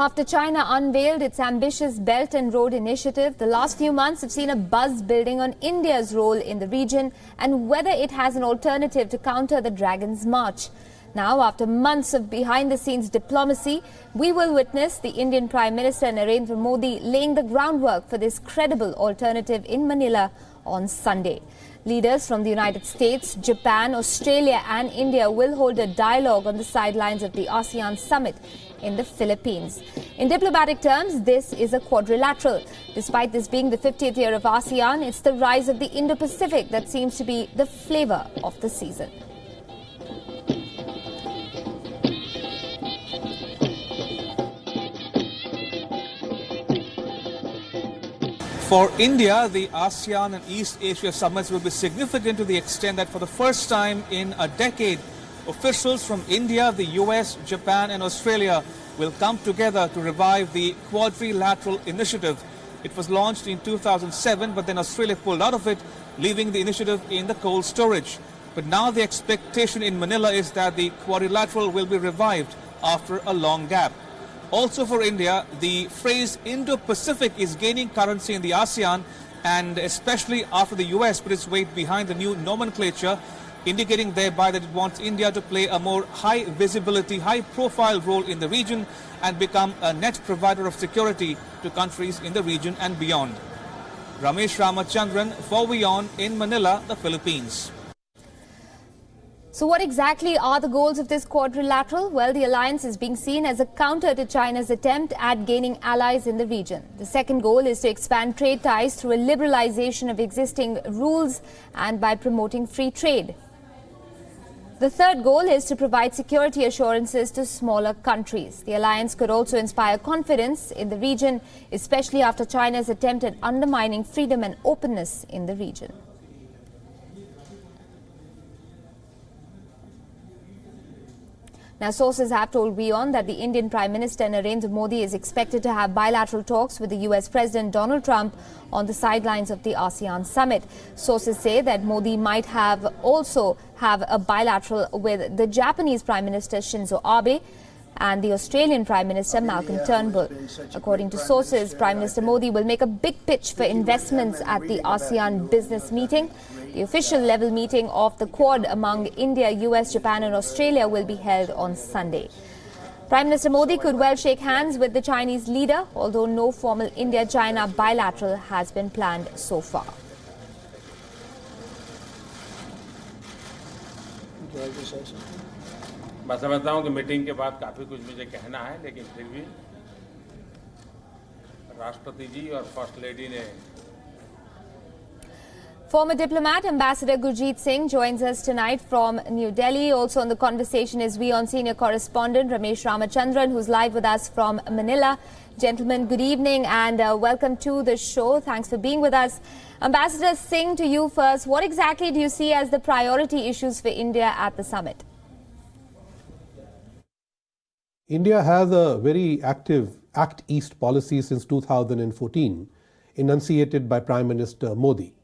After China unveiled its ambitious Belt and Road Initiative, the last few months have seen a buzz building on India's role in the region and whether it has an alternative to counter the Dragon's March. Now, after months of behind-the-scenes diplomacy, we will witness the Indian Prime Minister Narendra Modi laying the groundwork for this credible alternative in Manila on Sunday. Leaders from the United States, Japan, Australia and India will hold a dialogue on the sidelines of the Asean Summit in the Philippines. In diplomatic terms, this is a quadrilateral. Despite this being the 50th year of ASEAN, it's the rise of the Indo-Pacific that seems to be the flavor of the season. For India, the ASEAN and East Asia summits will be significant to the extent that for the first time in a decade, officials from India, the US, Japan and Australia will come together to revive the quadrilateral initiative. It was launched in 2007, but then Australia pulled out of it, leaving the initiative in the cold storage. But now the expectation in Manila is that the quadrilateral will be revived after a long gap. Also for India, the phrase Indo-Pacific is gaining currency in the ASEAN, and especially after the US put its weight behind the new nomenclature, indicating thereby that it wants India to play a more high visibility, high profile role in the region and become a net provider of security to countries in the region and beyond. Ramesh Ramachandran for WION in Manila, the Philippines. So what exactly are the goals of this quadrilateral? Well, the alliance is being seen as a counter to China's attempt at gaining allies in the region. The second goal is to expand trade ties through a liberalization of existing rules and by promoting free trade. The third goal is to provide security assurances to smaller countries. The alliance could also inspire confidence in the region, especially after China's attempt at undermining freedom and openness in the region. Now, sources have told WION that the Indian Prime Minister Narendra Modi is expected to have bilateral talks with the US President Donald Trump on the sidelines of the ASEAN Summit. Sources say that Modi might also have a bilateral with the Japanese Prime Minister Shinzo Abe and the Australian Prime Minister Malcolm Turnbull. According to sources, Prime Minister Modi will make a big pitch for investments at the ASEAN business meeting. The official level meeting of the Quad among India, US, Japan and Australia will be held on Sunday. Prime Minister Modi could well shake hands with the Chinese leader, although no formal India-China bilateral has been planned so far. मैं समझता हूं कि meeting के बाद काफी कुछ मुझे कहना है, लेकिन फिर भी राष्ट्रपति जी और फर्स्ट लेडी ने Former diplomat Ambassador Gurjeet Singh joins us tonight from New Delhi. Also on the conversation is WION senior correspondent Ramesh Ramachandran, who's live with us from Manila. Gentlemen, good evening and welcome to the show. Thanks for being with us. Ambassador Singh, to you first. What exactly do you see as the priority issues for India at the summit? India has a very active Act East policy since 2014, enunciated by Prime Minister Modi.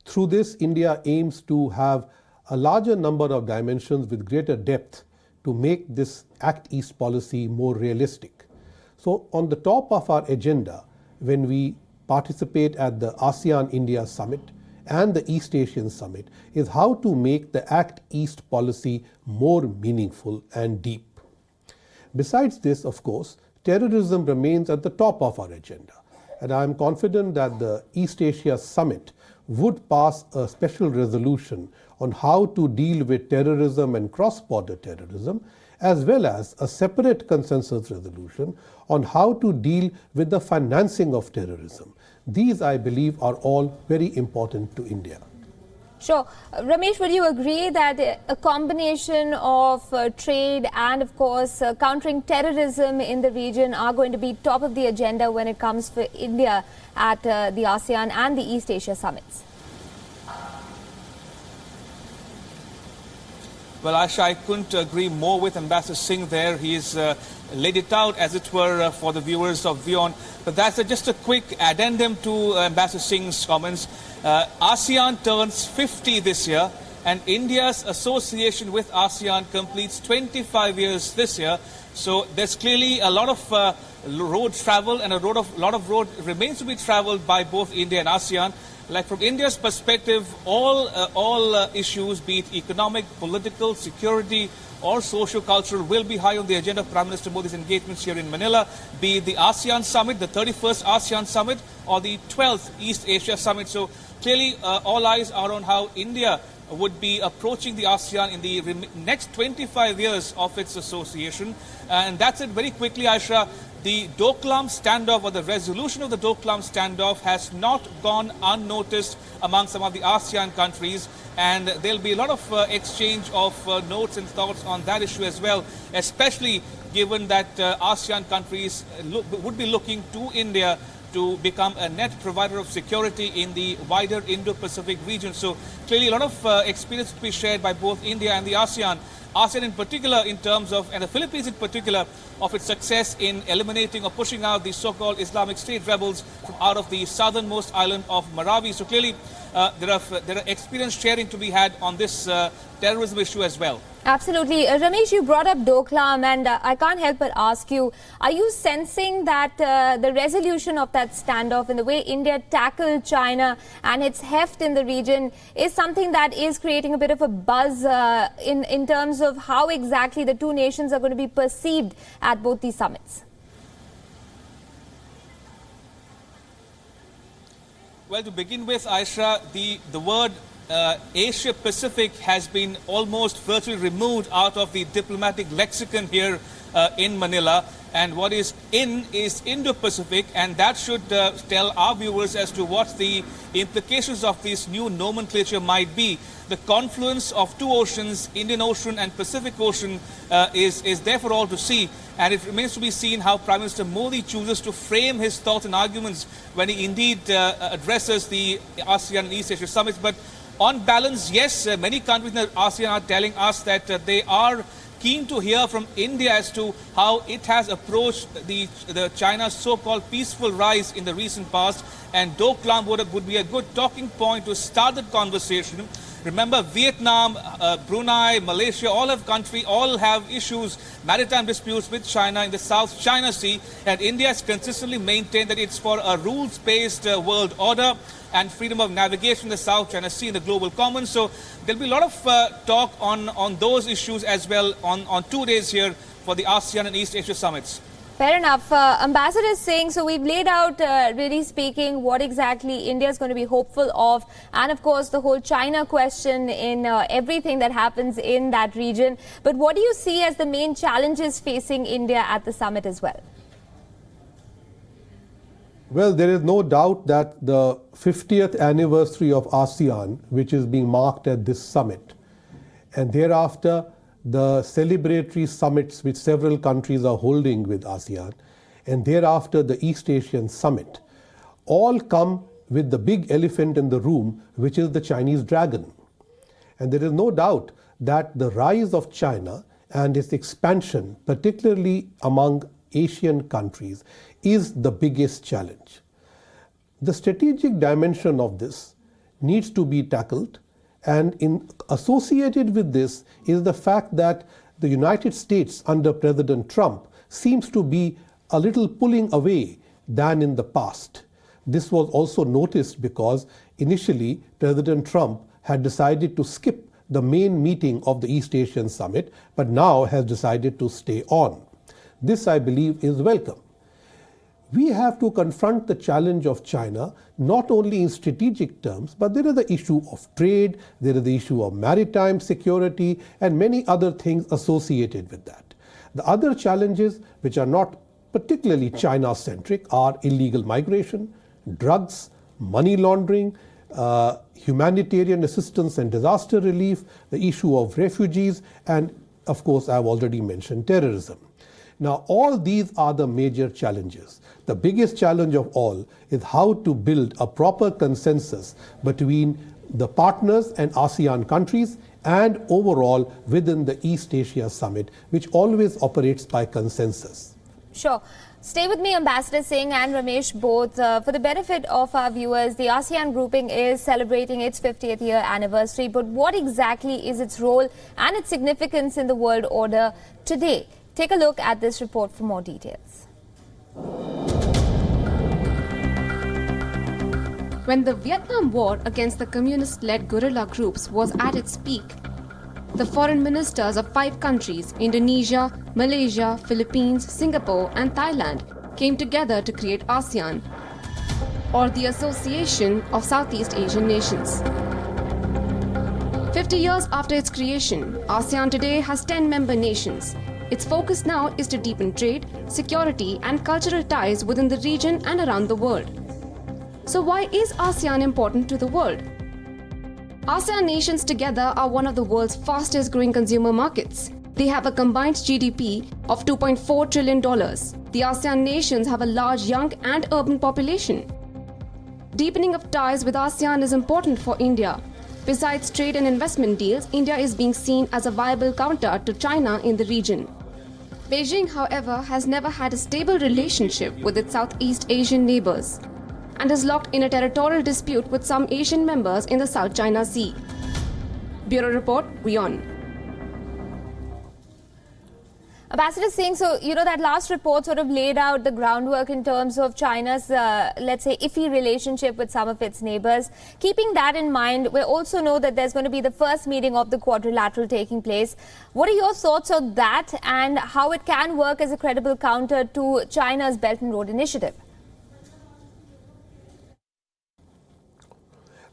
Through this, India aims to have a larger number of dimensions with greater depth to make this Act East policy more realistic. So on the top of our agenda, when we participate at the ASEAN-India Summit and the East Asian Summit, is how to make the Act East policy more meaningful and deep. Besides this, of course, terrorism remains at the top of our agenda. And I am confident that the East Asia Summit would pass a special resolution on how to deal with terrorism and cross-border terrorism, as well as a separate consensus resolution on how to deal with the financing of terrorism. These, I believe, are all very important to India. Sure. Ramesh, would you agree that a combination of trade and, of course, countering terrorism in the region are going to be top of the agenda when it comes for India at the ASEAN and the East Asia summits? Well, Asha, I couldn't agree more with Ambassador Singh there. He's laid it out, as it were, for the viewers of WION. But that's just a quick addendum to Ambassador Singh's comments. ASEAN turns 50 this year. and India's association with ASEAN completes 25 years this year. So there's clearly a lot of road travel, and a lot of road remains to be traveled by both India and ASEAN. Like from India's perspective, all issues, be it economic, political, security, or socio-cultural, will be high on the agenda of Prime Minister Modi's engagements here in Manila, be it the ASEAN Summit, the 31st ASEAN Summit, or the 12th East Asia Summit. So clearly, all eyes are on how India would be approaching the ASEAN in the next 25 years of its association. And that's it very quickly, Aisha. The Doklam standoff, or the resolution of the Doklam standoff, has not gone unnoticed among some of the ASEAN countries. And there'll be a lot of exchange of notes and thoughts on that issue as well, especially given that ASEAN countries would be looking to India to become a net provider of security in the wider Indo-Pacific region. So clearly a lot of experience to be shared by both India and the ASEAN. ASEAN in particular in terms of, and the Philippines in particular, of its success in eliminating or pushing out the so-called Islamic State rebels from out of the southernmost island of Marawi. So clearly there are experience sharing to be had on this terrorism issue as well. Absolutely. Ramesh, you brought up Doklam, and I can't help but ask you, are you sensing that the resolution of that standoff and the way India tackled China and its heft in the region is something that is creating a bit of a buzz in terms of how exactly the two nations are going to be perceived at both these summits? Well, to begin with, Aisha, the word Asia Pacific has been almost virtually removed out of the diplomatic lexicon here in Manila, and what is in is Indo-Pacific, and that should tell our viewers as to what the implications of this new nomenclature might be. The confluence of two oceans, Indian Ocean and Pacific Ocean, is there for all to see, and it remains to be seen how Prime Minister Modi chooses to frame his thoughts and arguments when he indeed addresses the ASEAN and East Asia summits. But on balance, yes, many countries in the ASEAN are telling us that they are keen to hear from India as to how it has approached the China's so-called peaceful rise in the recent past, and Doklam would be a good talking point to start the conversation. Remember, Vietnam, Brunei, Malaysia, all have issues, maritime disputes with China in the South China Sea, and India has consistently maintained that it's for a rules-based world order and freedom of navigation in the South China Sea in the global commons. So there'll be a lot of talk on those issues as well on 2 days here for the ASEAN and East Asia summits. Fair enough. Ambassador is saying, so we've laid out, really speaking, what exactly India is going to be hopeful of, and of course the whole China question in everything that happens in that region. But what do you see as the main challenges facing India at the summit as well? Well, there is no doubt that the 50th anniversary of ASEAN, which is being marked at this summit, and thereafter the celebratory summits which several countries are holding with ASEAN, and thereafter the East Asian Summit, all come with the big elephant in the room, which is the Chinese dragon. And there is no doubt that the rise of China and its expansion, particularly among Asian countries, is the biggest challenge. The strategic dimension of this needs to be tackled, and associated with this is the fact that the United States under President Trump seems to be a little pulling away than in the past. This was also noticed because initially President Trump had decided to skip the main meeting of the East Asian Summit, but now has decided to stay on. This, I believe, is welcome. We have to confront the challenge of China not only in strategic terms, but there is the issue of trade, there is the issue of maritime security, and many other things associated with that. The other challenges, which are not particularly China-centric, are illegal migration, drugs, money laundering, humanitarian assistance and disaster relief, the issue of refugees, and of course, I've already mentioned terrorism. Now, all these are the major challenges. The biggest challenge of all is how to build a proper consensus between the partners and ASEAN countries and overall within the East Asia Summit, which always operates by consensus. Sure. Stay with me, Ambassador Singh and Ramesh, both. For the benefit of our viewers, the ASEAN grouping is celebrating its 50th year anniversary. But what exactly is its role and its significance in the world order today? Take a look at this report for more details. When the Vietnam War against the communist-led guerrilla groups was at its peak, the foreign ministers of 5 countries, Indonesia, Malaysia, Philippines, Singapore and Thailand, came together to create ASEAN, or the Association of Southeast Asian Nations. 50 years after its creation, ASEAN today has 10 member nations. Its focus now is to deepen trade, security and cultural ties within the region and around the world. So why is ASEAN important to the world? ASEAN nations together are one of the world's fastest growing consumer markets. They have a combined GDP of $2.4 trillion. The ASEAN nations have a large young and urban population. Deepening of ties with ASEAN is important for India. Besides trade and investment deals, India is being seen as a viable counter to China in the region. Beijing, however, has never had a stable relationship with its Southeast Asian neighbors and is locked in a territorial dispute with some Asian members in the South China Sea. Bureau Report, WION. Ambassador Singh, so, that last report sort of laid out the groundwork in terms of China's, let's say, iffy relationship with some of its neighbors. Keeping that in mind, we also know that there's going to be the first meeting of the quadrilateral taking place. What are your thoughts on that and how it can work as a credible counter to China's Belt and Road Initiative?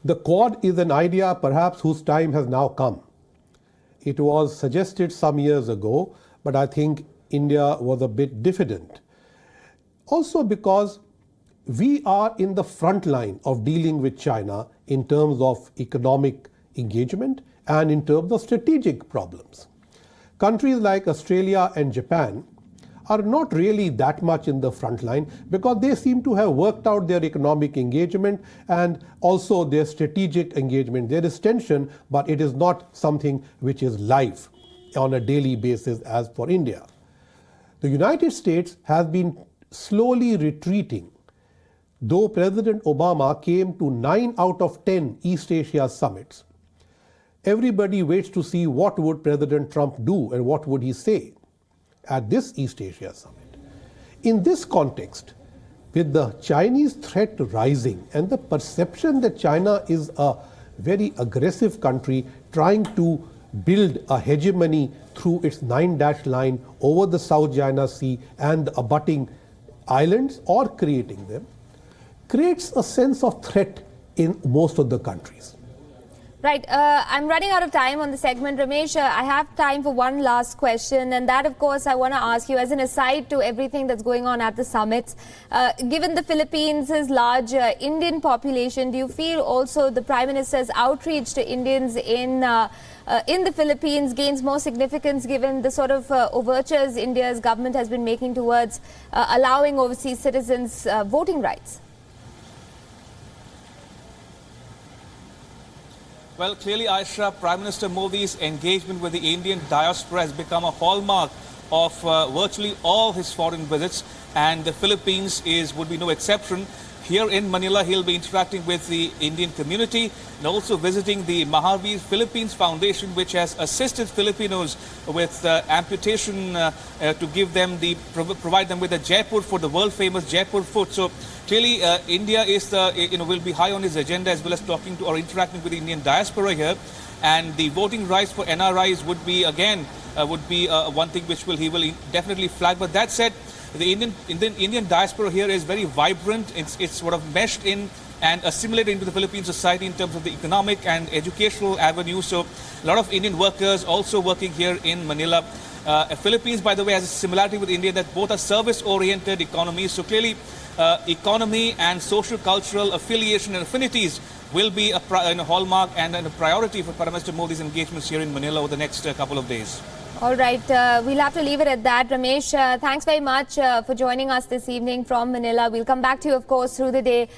The Quad is an idea perhaps whose time has now come. It was suggested some years ago, but I think India was a bit diffident. Also because we are in the front line of dealing with China in terms of economic engagement and in terms of strategic problems. Countries like Australia and Japan are not really that much in the front line because they seem to have worked out their economic engagement and also their strategic engagement. There is tension, but it is not something which is live on a daily basis as for India. The United States has been slowly retreating. Though President Obama came to 9 out of 10 East Asia summits, everybody waits to see what would President Trump do and what would he say at this East Asia Summit. In this context, with the Chinese threat rising and the perception that China is a very aggressive country trying to build a hegemony through its 9-dash line over the South China Sea and the abutting islands or creating them, creates a sense of threat in most of the countries. Right. I'm running out of time on the segment. Ramesh, I have time for one last question. And that, of course, I want to ask you as an aside to everything that's going on at the summits. Given the Philippines' large Indian population, do you feel also the Prime Minister's outreach to Indians in the Philippines gains more significance given the sort of overtures India's government has been making towards allowing overseas citizens voting rights? Well, clearly, Aisha, Prime Minister Modi's engagement with the Indian diaspora has become a hallmark of virtually all his foreign visits, and the Philippines would be no exception. Here in Manila, he'll be interacting with the Indian community and also visiting the Mahavir Philippines Foundation, which has assisted Filipinos with amputation to give them provide them with a Jaipur food, the world famous Jaipur food. So clearly, India is will be high on his agenda as well as talking to or interacting with the Indian diaspora here, and the voting rights for NRIs would be again one thing which he will definitely flag. But that said, the Indian diaspora here is very vibrant. It's sort of meshed in and assimilated into the Philippine society in terms of the economic and educational avenue. So a lot of Indian workers also working here in Manila. Philippines, by the way, has a similarity with India that both are service-oriented economies. So clearly, economy and social cultural affiliation and affinities will be a hallmark and a priority for Prime Minister Modi's engagements here in Manila over the next couple of days. All right, we'll have to leave it at that. Ramesh, thanks very much for joining us this evening from Manila. We'll come back to you, of course, through the day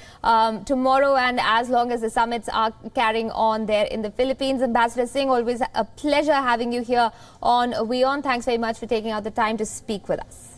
tomorrow and as long as the summits are carrying on there in the Philippines. Ambassador Singh, always a pleasure having you here on WION. Thanks very much for taking out the time to speak with us.